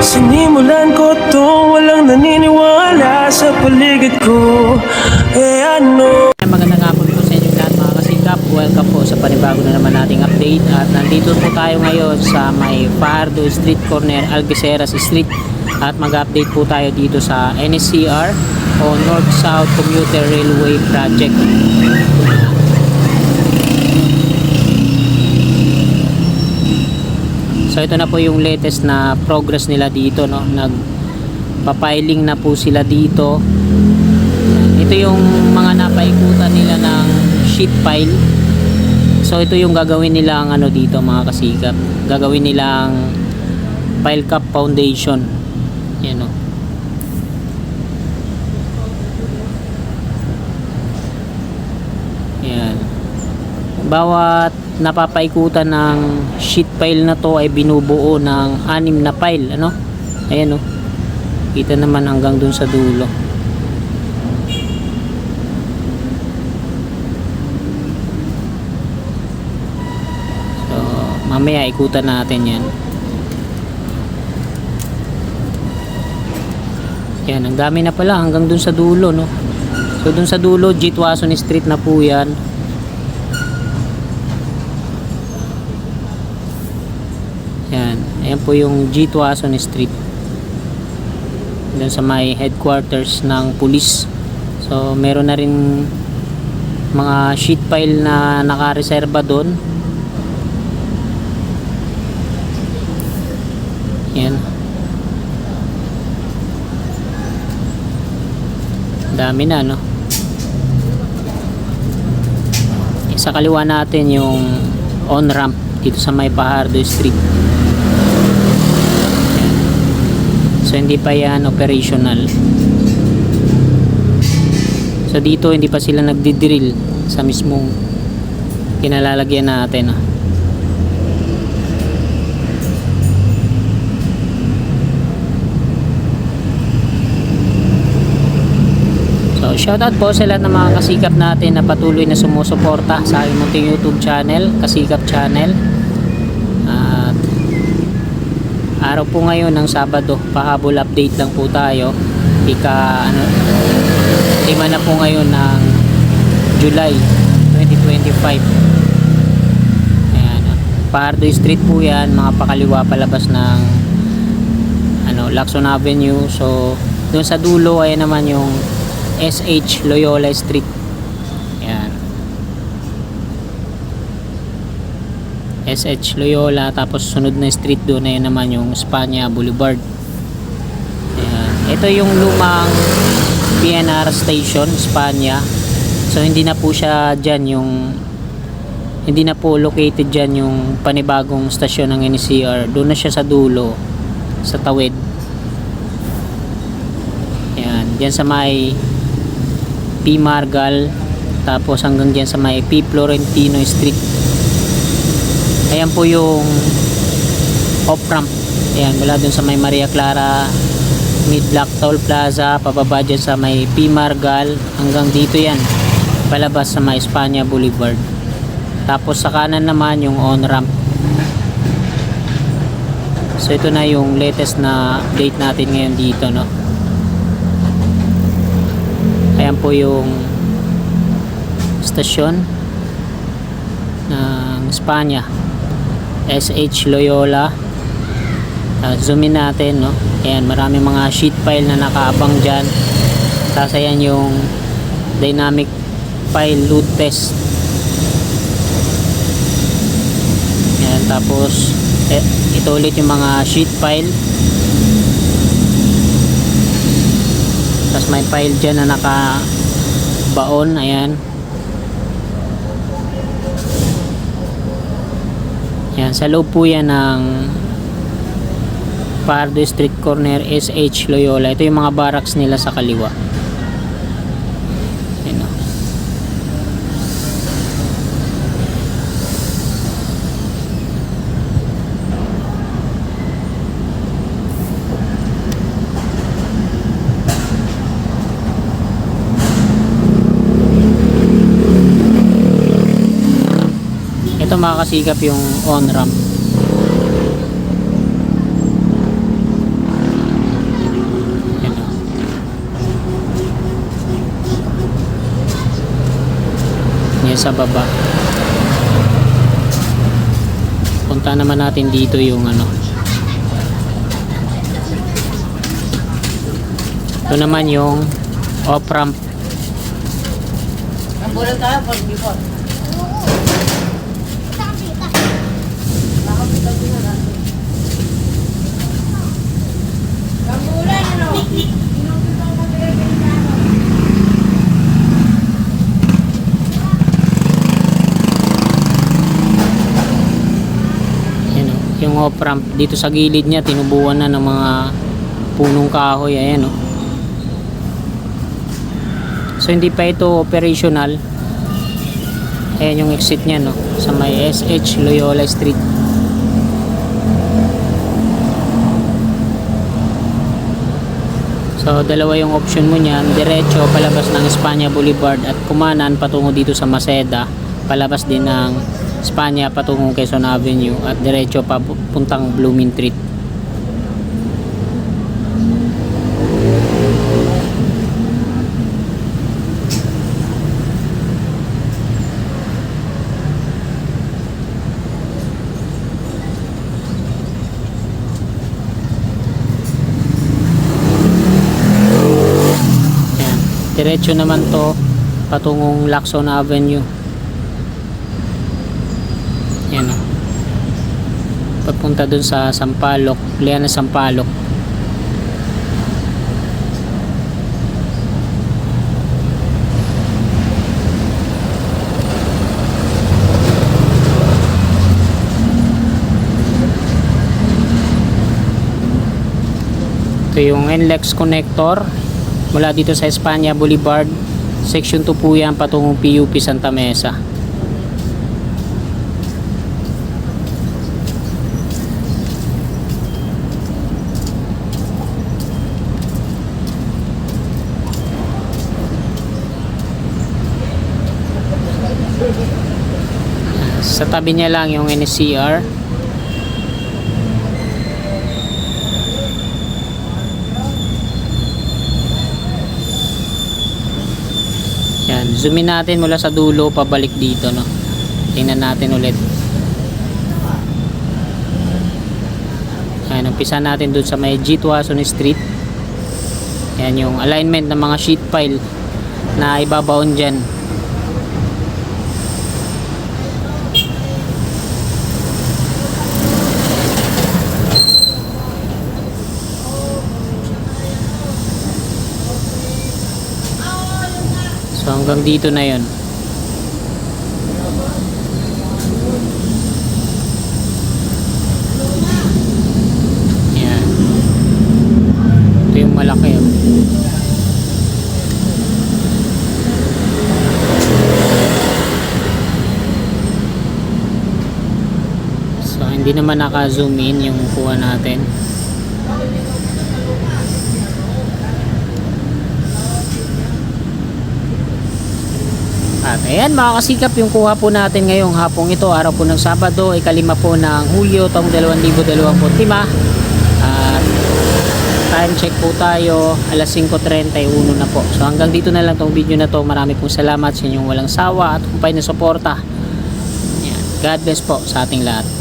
Sinimulan ko to, walang naniniwala sa paligid ko. Ano? Magandang hapon po sa inyo lahat mga kasikap. Welcome po sa panibago na naman nating update. At nandito po tayo ngayon sa may Fajardo Street Corner, Algeciras Street. At mag-update po tayo dito sa NSCR o North-South Commuter Railway Project. So ito na po yung latest na progress nila dito, no? Nagpa-piling na po sila dito. Ito yung mga napaikutan nila ng sheet pile. So ito yung gagawin nilang ano dito mga kasikap. Gagawin nilang pile cap foundation. Yan o. Yan. Bawat napapaikutan ng sheet pile na to ay binubuo ng 6 na pile, ano? Ayan o. Kita naman hanggang dun sa dulo. Mamaya ikutan natin yan. Yan, ang dami na pala hanggang dun sa dulo, no? So dun sa dulo, Jitwason Street na po yan. Yan, ayan po yung Jitwason Street. Dun sa may headquarters ng police. So meron na rin mga sheet pile na nakareserba dun. Yan. Dami na, no? Sa kaliwa natin yung on-ramp dito sa may Fajardo Street. Yan. So hindi pa yan operational. So dito hindi pa sila nagdi-drill sa mismong kinalalagyan natin, no? So shoutout po sa lahat ng mga kasikap natin na patuloy na sumusuporta sa aking munting YouTube channel, Kasikap Channel. At araw po ngayon ng Sabado, pahabol update lang po tayo. Lima na po ngayon ng July 2025. Ayan, Fajardo Street po yan, mga pakaliwa palabas ng Lacson Avenue. So doon sa dulo ay naman yung SH Loyola Street. Yan. SH Loyola, tapos sunod na street doon na yun naman yung Espanya Boulevard. Yan. Ito yung lumang PNR station, Espanya. So hindi na po siya dyan hindi na po located dyan yung panibagong stasyon ng NCR. Doon na siya sa dulo, sa tawid. Yan. Dyan sa may P. Margal, tapos hanggang dyan sa may P. Florentino Street. Ayan po yung off-ramp. Ayan, mula dun sa may Maria Clara Mid-Block Toll Plaza, pababa dyan sa may P. Margal, hanggang dito yan, palabas sa may Espanya Boulevard. Tapos sa kanan naman yung on-ramp. So ito na yung latest na update natin ngayon dito, no? Ayan po yung stasyon ng Espanya, SH Loyola. Zoom in natin, no? Ayan, marami mga sheet pile na nakaabang dyan. Tapos ayan yung dynamic pile load test. Ayan, tapos ito ulit yung mga sheet pile. Tapos may pile dyan na nakabaon. Ayan. Ayan, sa loob po yan ng Fajardo Street Corner, SH Loyola. Ito yung mga barracks nila sa kaliwa. Ayan, o. Ito makakasikap yung on-ramp. sa baba. Punta naman natin dito yung ano. Ito naman yung off-ramp. Ayan, oh, yung off-ramp dito sa gilid niya tinubuan na ng mga punong kahoy. Ayan, oh. So hindi pa ito operational. Ayan yung exit niya, no, sa may SH Loyola Street. So dalawa yung option mo niyan, diretso palabas ng Espanya Boulevard at kumanan patungo dito sa Maceda, palabas din ng Espanya patungo Quezon Avenue at diretso papuntang Blooming Street. Diretso naman to patungong Lacson Avenue. Yan, o. Papunta dun sa Sampaloc, Liana Sampaloc. Ito yung NLEX connector mula dito sa Espanya Boulevard, section 2 po yan patungong PUP Santa Mesa. Sa tabi niya lang yung NSCR. Yan, zoomin natin mula sa dulo pabalik dito, no. Tingnan natin ulit. Ayan, umpisa natin dun sa may G. Tuason Street. Yan yung alignment ng mga sheet pile na ibabaon dyan. So hanggang dito na yun. Yan. Ito yung malaki, oh. So hindi naman naka-zoom in yung kuha natin. At ayan mga kasikap, yung kuha po natin ngayong hapong ito, araw po ng Sabado, ikalima po ng Hulyo taong 2025. At time check po tayo, alas 5:31 na po. So hanggang dito na lang tong video na to. Marami pong salamat sa inyong walang sawa at kumpay na suporta. God bless po sa ating lahat.